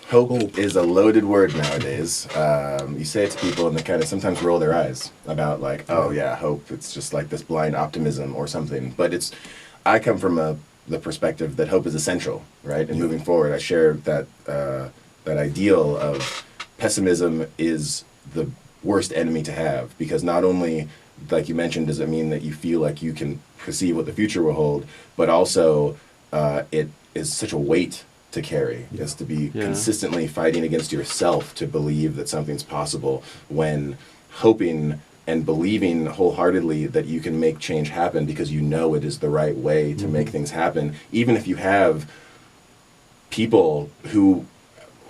Hope is a loaded word nowadays. You say it to people and they kind of sometimes roll their eyes about like, oh yeah, hope. It's just like this blind optimism or something. But I come from the perspective that hope is essential, right? And moving forward, I share that ideal of pessimism is the worst enemy to have, because not only, like you mentioned, does it mean that you feel like you can perceive what the future will hold, but also it is such a weight to carry, is to be consistently fighting against yourself to believe that something's possible, when hoping and believing wholeheartedly that you can make change happen because you know it is the right way to make things happen, even if you have people who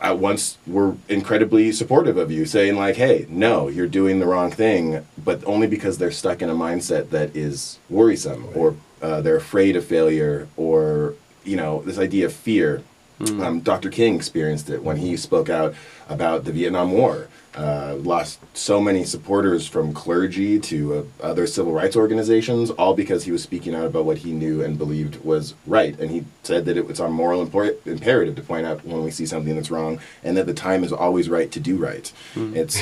at once were incredibly supportive of you, saying like, hey, no, you're doing the wrong thing, but only because they're stuck in a mindset that is worrisome, or they're afraid of failure, or, this idea of fear. Dr. King experienced it when he spoke out about the Vietnam War. Lost so many supporters from clergy to other civil rights organizations, all because he was speaking out about what he knew and believed was right. And he said that it's our moral imperative to point out when we see something that's wrong, and that the time is always right to do right. It's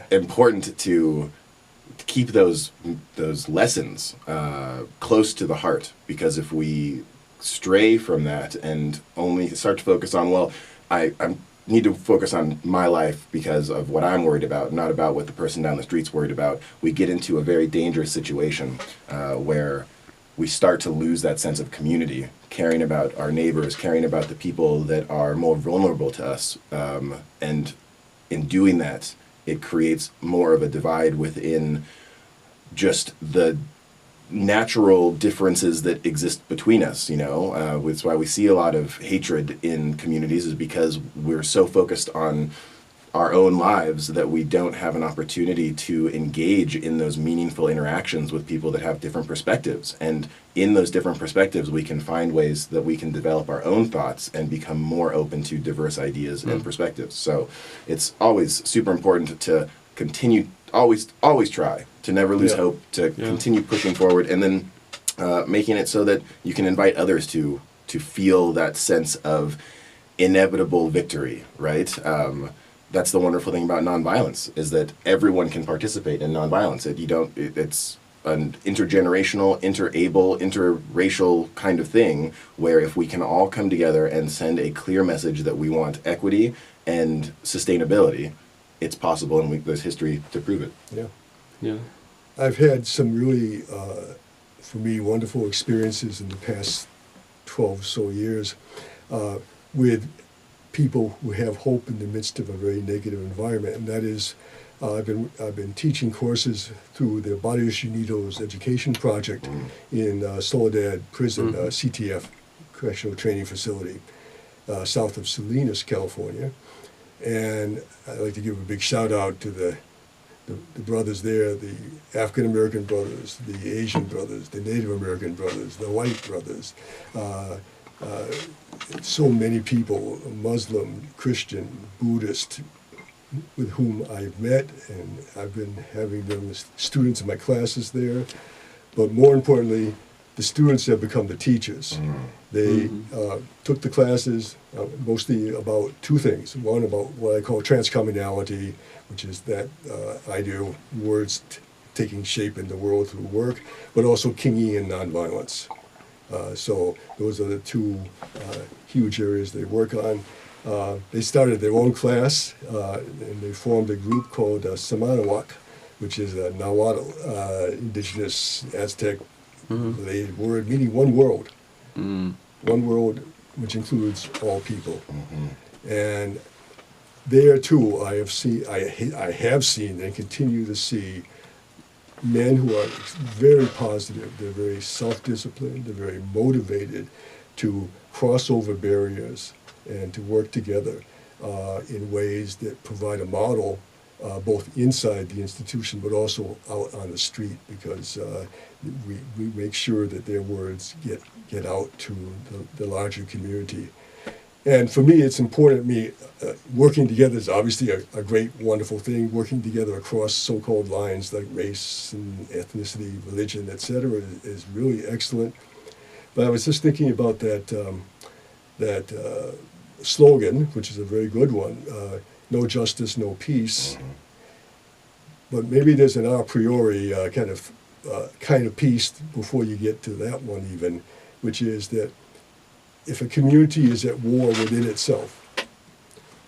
important to keep those lessons close to the heart, because if we stray from that and only start to focus on, well, I need to focus on my life because of what I'm worried about, not about what the person down the street's worried about, we get into a very dangerous situation where we start to lose that sense of community, caring about our neighbors, caring about the people that are more vulnerable to us. And in doing that, it creates more of a divide within just the natural differences that exist between us. It's why we see a lot of hatred in communities, is because we're so focused on our own lives that we don't have an opportunity to engage in those meaningful interactions with people that have different perspectives. And in those different perspectives, we can find ways that we can develop our own thoughts and become more open to diverse ideas and perspectives. So it's always super important to continue, always try to never lose hope, to continue pushing forward, and then making it so that you can invite others to feel that sense of inevitable victory, right? That's the wonderful thing about nonviolence, is that everyone can participate in nonviolence. It's an intergenerational, interable, interracial kind of thing, where if we can all come together and send a clear message that we want equity and sustainability, it's possible, and there's history to prove it. Yeah. I've had some really, for me, wonderful experiences in the past 12 or so years with people who have hope in the midst of a very negative environment, and that is, I've been teaching courses through the Barrios Unidos Education Project in Soledad Prison, CTF, Correctional Training Facility, south of Salinas, California. And I'd like to give a big shout out to the brothers there, the African American brothers, the Asian brothers, the Native American brothers, the white brothers. So many people, Muslim, Christian, Buddhist, with whom I've met, and I've been having them as students in my classes there. But more importantly, the students have become the teachers. They took the classes mostly about two things. One, about what I call transcommunality, which is that idea of words taking shape in the world through work, but also Kingian nonviolence. So those are the two huge areas they work on. They started their own class, and they formed a group called Samanawak, which is a Nahuatl, indigenous Aztec related word, meaning one world. One world, which includes all people. And there too, I have seen and continue to see men who are very positive. They're very self-disciplined. They're very motivated to cross over barriers and to work together in ways that provide a model both inside the institution but also out on the street, because we make sure that their words get out to the larger community. And for me, it's important. Working together is obviously a great, wonderful thing. Working together across so-called lines like race and ethnicity, religion, etc., is really excellent. But I was just thinking about that slogan, which is a very good one, no justice, no peace. But maybe there's an a priori kind of peace before you get to that one even, which is that if a community is at war within itself,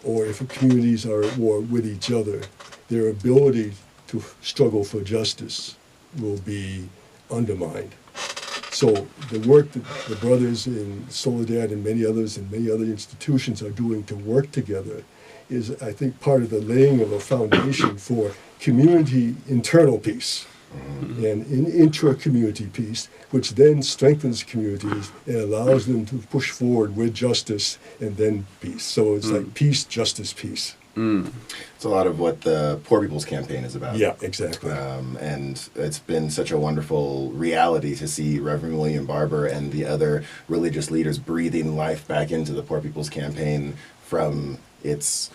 or if communities are at war with each other, their ability to struggle for justice will be undermined. So the work that the brothers in Soledad and many others and many other institutions are doing to work together is, I think, part of the laying of a foundation for community internal peace and intra-community peace, which then strengthens communities and allows them to push forward with justice and then peace. So it's like peace, justice, peace. It's a lot of what the Poor People's Campaign is about. Yeah, exactly. And it's been such a wonderful reality to see Reverend William Barber and the other religious leaders breathing life back into the Poor People's Campaign from its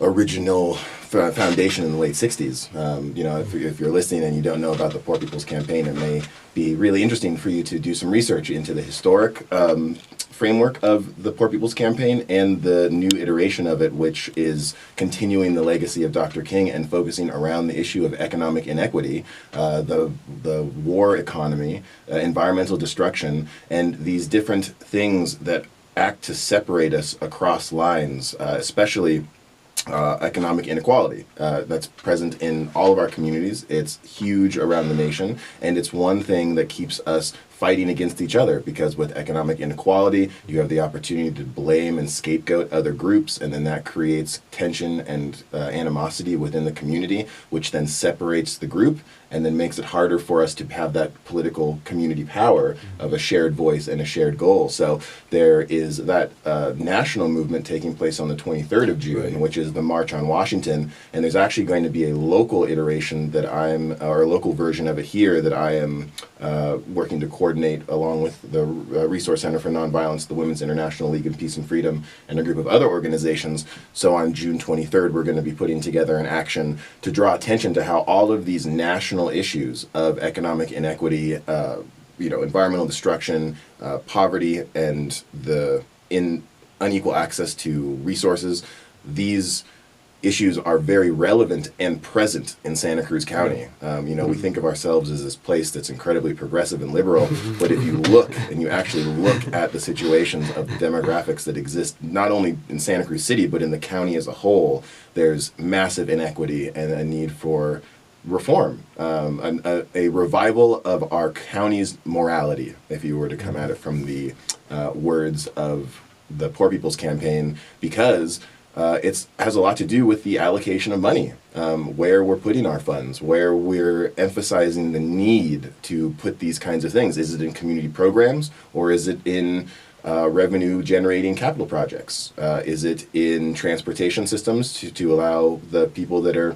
original foundation in the late 60s. If you're listening and you don't know about the Poor People's Campaign, it may be really interesting for you to do some research into the historic framework of the Poor People's Campaign and the new iteration of it, which is continuing the legacy of Dr. King and focusing around the issue of economic inequity, the war economy, environmental destruction, and these different things that act to separate us across lines, especially economic inequality that's present in all of our communities. It's huge around the nation, and it's one thing that keeps us fighting against each other, because with economic inequality, you have the opportunity to blame and scapegoat other groups, and then that creates tension and animosity within the community, which then separates the group and then makes it harder for us to have that political community power of a shared voice and a shared goal. So there is that national movement taking place on the 23rd of June, Right. which is the March on Washington, and there's actually going to be a local iteration or a local version of it here that I am working to coordinate along with the Resource Center for Nonviolence, the Women's International League of Peace and Freedom, and a group of other organizations. So on June 23rd, we're going to be putting together an action to draw attention to how all of these national issues of economic inequity, environmental destruction, poverty, and the unequal access to resources, these issues are very relevant and present in Santa Cruz County. We think of ourselves as this place that's incredibly progressive and liberal, but if you look and you actually look at the situations of the demographics that exist, not only in Santa Cruz City, but in the county as a whole, there's massive inequity and a need for reform, a revival of our county's morality, if you were to come at it from the words of the Poor People's Campaign, because it has a lot to do with the allocation of money, where we're putting our funds, where we're emphasizing the need to put these kinds of things. Is it in community programs, or is it in revenue-generating capital projects? Is it in transportation systems to allow the people that are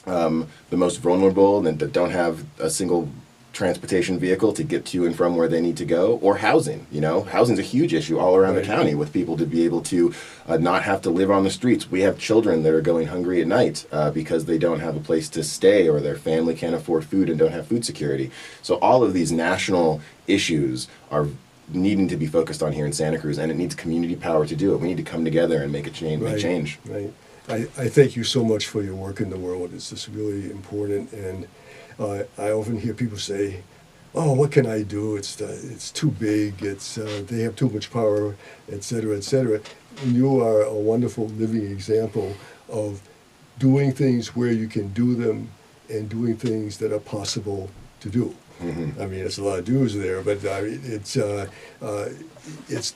the most vulnerable and that don't have a single transportation vehicle to get to and from where they need to go, or housing? Housing's a huge issue all around the county, with people to be able to not have to live on the streets. We have children that are going hungry at night because they don't have a place to stay, or their family can't afford food and don't have food security. So all of these national issues are needing to be focused on here in Santa Cruz, and it needs community power to do it. We need to come together and make a change. Right, make change. Right. I thank you so much for your work in the world. It's just really important, and I often hear people say, "Oh, what can I do? It's too big. They have too much power, etc., etc." And you are a wonderful living example of doing things where you can do them, and doing things that are possible to do. I mean, it's a lot of do's there, but it's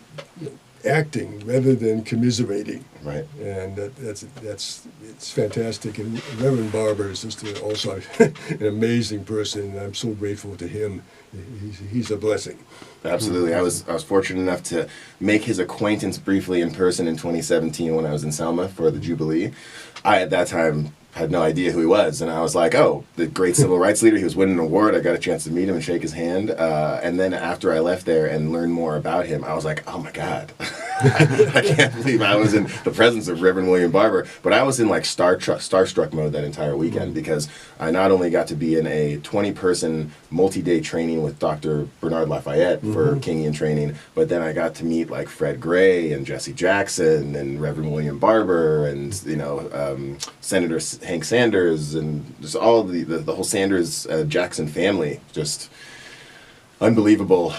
acting rather than commiserating. Right. And it's fantastic. And Reverend Barber is just also an amazing person, and I'm so grateful to him. He's a blessing. Absolutely. I was fortunate enough to make his acquaintance briefly in person in 2017 when I was in Selma for the Jubilee. I, at that time, had no idea who he was, and I was like, oh, the great civil rights leader. He was winning an award. I got a chance to meet him and shake his hand. And then after I left there and learned more about him, I was like, oh my God, I can't believe I was in the presence of Reverend William Barber. But I was in like starstruck mode that entire weekend because I not only got to be in a 20-person multi-day training with Dr. Bernard Lafayette for Kingian training, but then I got to meet like Fred Gray and Jesse Jackson and Reverend William Barber and Senator Hank Sanders and just all the whole Sanders Jackson family. Just unbelievable,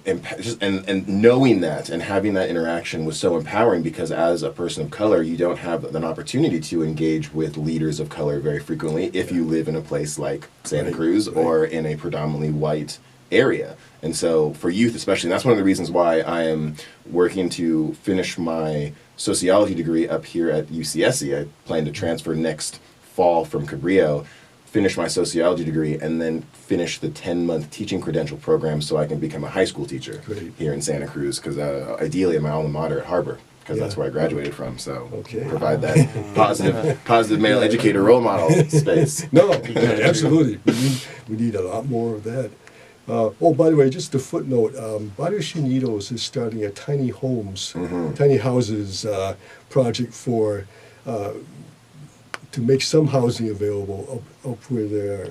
and knowing that and having that interaction was so empowering because as a person of color, you don't have an opportunity to engage with leaders of color very frequently if you live in a place like Santa Cruz or in a predominantly white area. And so for youth especially, and that's one of the reasons why I am working to finish my sociology degree up here at UCSC. I plan to transfer next fall from Cabrillo, finish my sociology degree, and then finish the 10-month teaching credential program so I can become a high school teacher here in Santa Cruz, because ideally in my alma mater at Harbor, because that's where I graduated from. So provide that positive male educator role model space. No, absolutely. We need a lot more of that. By the way, just a footnote, Barrios Unidos is starting a tiny homes, tiny houses project for to make some housing available up where their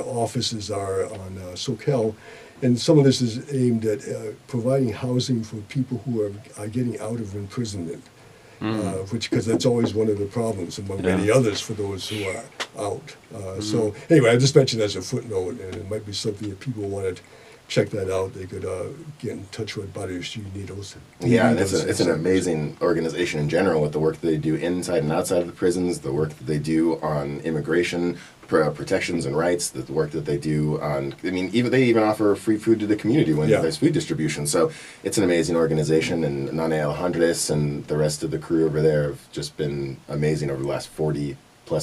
offices are on Soquel. And some of this is aimed at providing housing for people who are getting out of imprisonment, because that's always one of the problems among many others for those who are out. So anyway, I just mentioned as a footnote, and it might be something that people wanted to check that out. They could get in touch with Barrios Unidos. Yeah, and it's an amazing organization in general with the work that they do inside and outside of the prisons, the work that they do on immigration protections and rights, the work that they do on, they even offer free food to the community when there's food distribution. So it's an amazing organization, and Nane Alejandres and the rest of the crew over there have just been amazing over the last 40